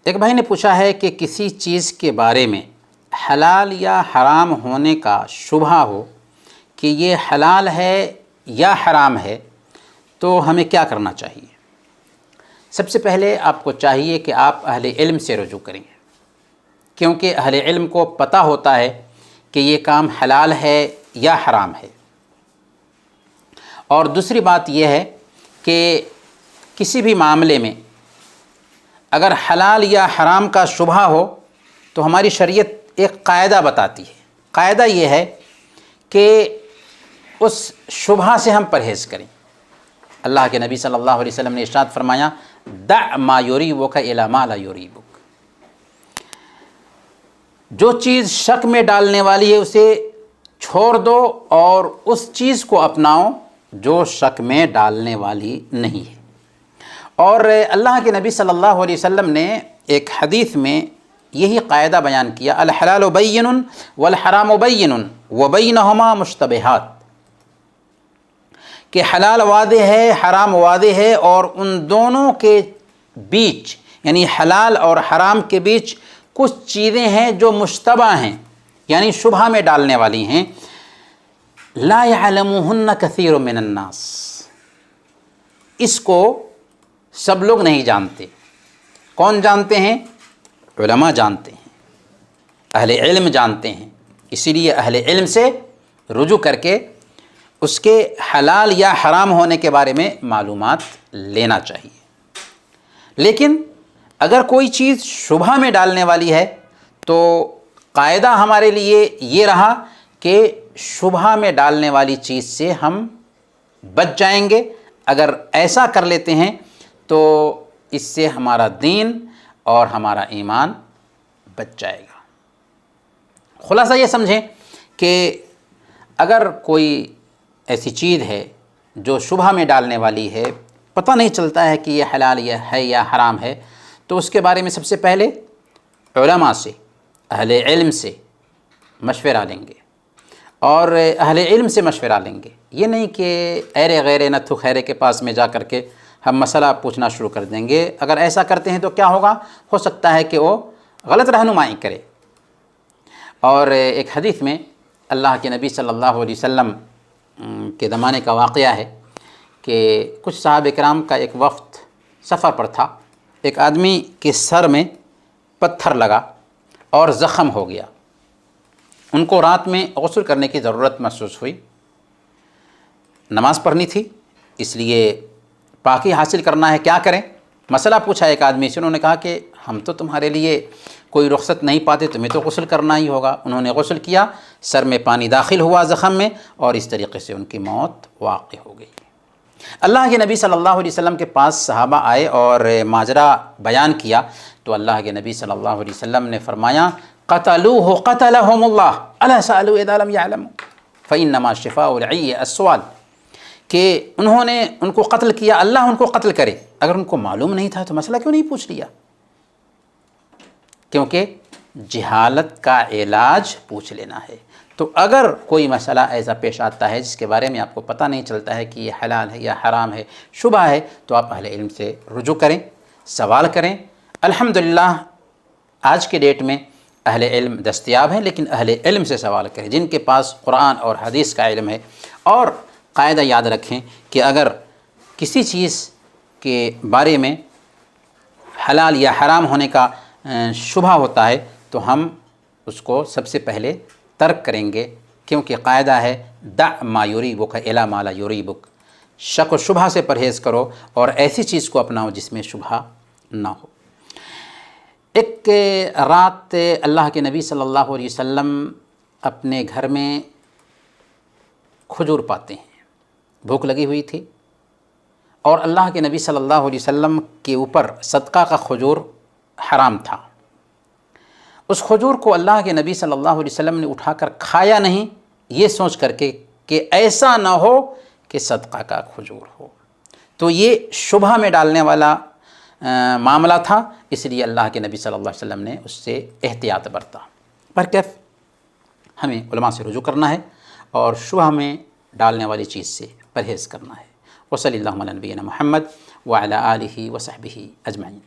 ایک بھائی نے پوچھا ہے کہ کسی چیز کے بارے میں حلال یا حرام ہونے کا شبہ ہو کہ یہ حلال ہے یا حرام ہے تو ہمیں کیا کرنا چاہیے؟ سب سے پہلے آپ کو چاہیے کہ آپ اہل علم سے رجوع کریں، کیونکہ اہل علم کو پتہ ہوتا ہے کہ یہ کام حلال ہے یا حرام ہے۔ اور دوسری بات یہ ہے کہ کسی بھی معاملے میں اگر حلال یا حرام کا شبہ ہو تو ہماری شریعت ایک قاعدہ بتاتی ہے۔ قاعدہ یہ ہے کہ اس شبہ سے ہم پرہیز کریں۔ اللہ کے نبی صلی اللہ علیہ وسلم نے ارشاد فرمایا، دع ما یریبک الی ما لا یریبک، جو چیز شک میں ڈالنے والی ہے اسے چھوڑ دو اور اس چیز کو اپناؤ جو شک میں ڈالنے والی نہیں ہے۔ اور اللہ کے نبی صلی اللہ علیہ وسلم نے ایک حدیث میں یہی قاعدہ بیان کیا، الحلال بین والحرام بین وبینہما مشتبہات، کہ حلال واضح ہے، حرام واضح ہے، اور ان دونوں کے بیچ یعنی حلال اور حرام کے بیچ کچھ چیزیں ہیں جو مشتبہ ہیں، یعنی شبہ میں ڈالنے والی ہیں۔ لا یعلمہن کثیر من الناس، اس کو سب لوگ نہیں جانتے۔ کون جانتے ہیں؟ علماء جانتے ہیں، اہل علم جانتے ہیں۔ اسی لیے اہل علم سے رجوع کر کے اس کے حلال یا حرام ہونے کے بارے میں معلومات لینا چاہیے۔ لیکن اگر کوئی چیز شبہ میں ڈالنے والی ہے تو قاعدہ ہمارے لیے یہ رہا کہ شبہ میں ڈالنے والی چیز سے ہم بچ جائیں گے۔ اگر ایسا کر لیتے ہیں تو اس سے ہمارا دین اور ہمارا ایمان بچ جائے گا۔ خلاصہ یہ سمجھیں کہ اگر کوئی ایسی چیز ہے جو شبہ میں ڈالنے والی ہے، پتہ نہیں چلتا ہے کہ یہ حلال ہے یا حرام ہے، تو اس کے بارے میں سب سے پہلے علماء سے، اہل علم سے مشورہ لیں گے، اور اہل علم سے مشورہ لیں گے۔ یہ نہیں کہ ایرے غیرے نتھو خیرے کے پاس میں جا کر کے ہم مسئلہ پوچھنا شروع کر دیں گے۔ اگر ایسا کرتے ہیں تو کیا ہوگا؟ ہو سکتا ہے کہ وہ غلط رہنمائی کرے۔ اور ایک حدیث میں اللہ کے نبی صلی اللہ علیہ وسلم کے زمانے کا واقعہ ہے کہ کچھ صحابہ کرام کا ایک وفد سفر پر تھا، ایک آدمی کے سر میں پتھر لگا اور زخم ہو گیا۔ ان کو رات میں غسل کرنے کی ضرورت محسوس ہوئی، نماز پڑھنی تھی، اس لیے پاکی حاصل کرنا ہے، کیا کریں؟ مسئلہ پوچھا ایک آدمی سے، انہوں نے کہا کہ ہم تو تمہارے لیے کوئی رخصت نہیں پاتے، تمہیں تو غسل کرنا ہی ہوگا۔ انہوں نے غسل کیا، سر میں پانی داخل ہوا زخم میں، اور اس طریقے سے ان کی موت واقع ہو گئی۔ اللہ کے نبی صلی اللہ علیہ وسلم کے پاس صحابہ آئے اور ماجرا بیان کیا تو اللہ کے نبی صلی اللہ علیہ وسلم نے فرمایا، قتلوہ قتلہم اللہ الا سألوا اذا لم يعلموا فإنما شفاء العی السؤال، کہ انہوں نے ان کو قتل کیا، اللہ ان کو قتل کرے۔ اگر ان کو معلوم نہیں تھا تو مسئلہ کیوں نہیں پوچھ لیا؟ کیونکہ جہالت کا علاج پوچھ لینا ہے۔ تو اگر کوئی مسئلہ ایسا پیش آتا ہے جس کے بارے میں آپ کو پتہ نہیں چلتا ہے کہ یہ حلال ہے یا حرام ہے، شبہ ہے، تو آپ اہل علم سے رجوع کریں، سوال کریں۔ الحمدللہ آج کے ڈیٹ میں اہل علم دستیاب ہیں، لیکن اہل علم سے سوال کریں جن کے پاس قرآن اور حدیث کا علم ہے۔ اور قاعدہ یاد رکھیں کہ اگر کسی چیز کے بارے میں حلال یا حرام ہونے کا شبہ ہوتا ہے تو ہم اس کو سب سے پہلے ترک کریں گے، کیونکہ قاعدہ ہے دع ما یریبک الی ما لا یریبک، شک و شبہ سے پرہیز کرو اور ایسی چیز کو اپناؤ جس میں شبہ نہ ہو۔ ایک رات اللہ کے نبی صلی اللہ علیہ وسلم اپنے گھر میں کھجور پاتے ہیں، بھوک لگی ہوئی تھی، اور اللہ کے نبی صلی اللہ علیہ وسلم کے اوپر صدقہ کا کھجور حرام تھا۔ اس کھجور کو اللہ کے نبی صلی اللہ علیہ وسلم نے اٹھا کر کھایا نہیں، یہ سوچ کر کے کہ ایسا نہ ہو کہ صدقہ کا کھجور ہو۔ تو یہ شبہ میں ڈالنے والا معاملہ تھا، اس لیے اللہ کے نبی صلی اللہ علیہ وسلم نے اس سے احتیاط برتا۔ پر کیف ہمیں علماء سے رجوع کرنا ہے اور شبہ میں ڈالنے والی چیز سے پرہیز کرنا ہے۔ وصلی اللہ علی نبینا محمد وعلی آلہ وصحبہ اجمعین۔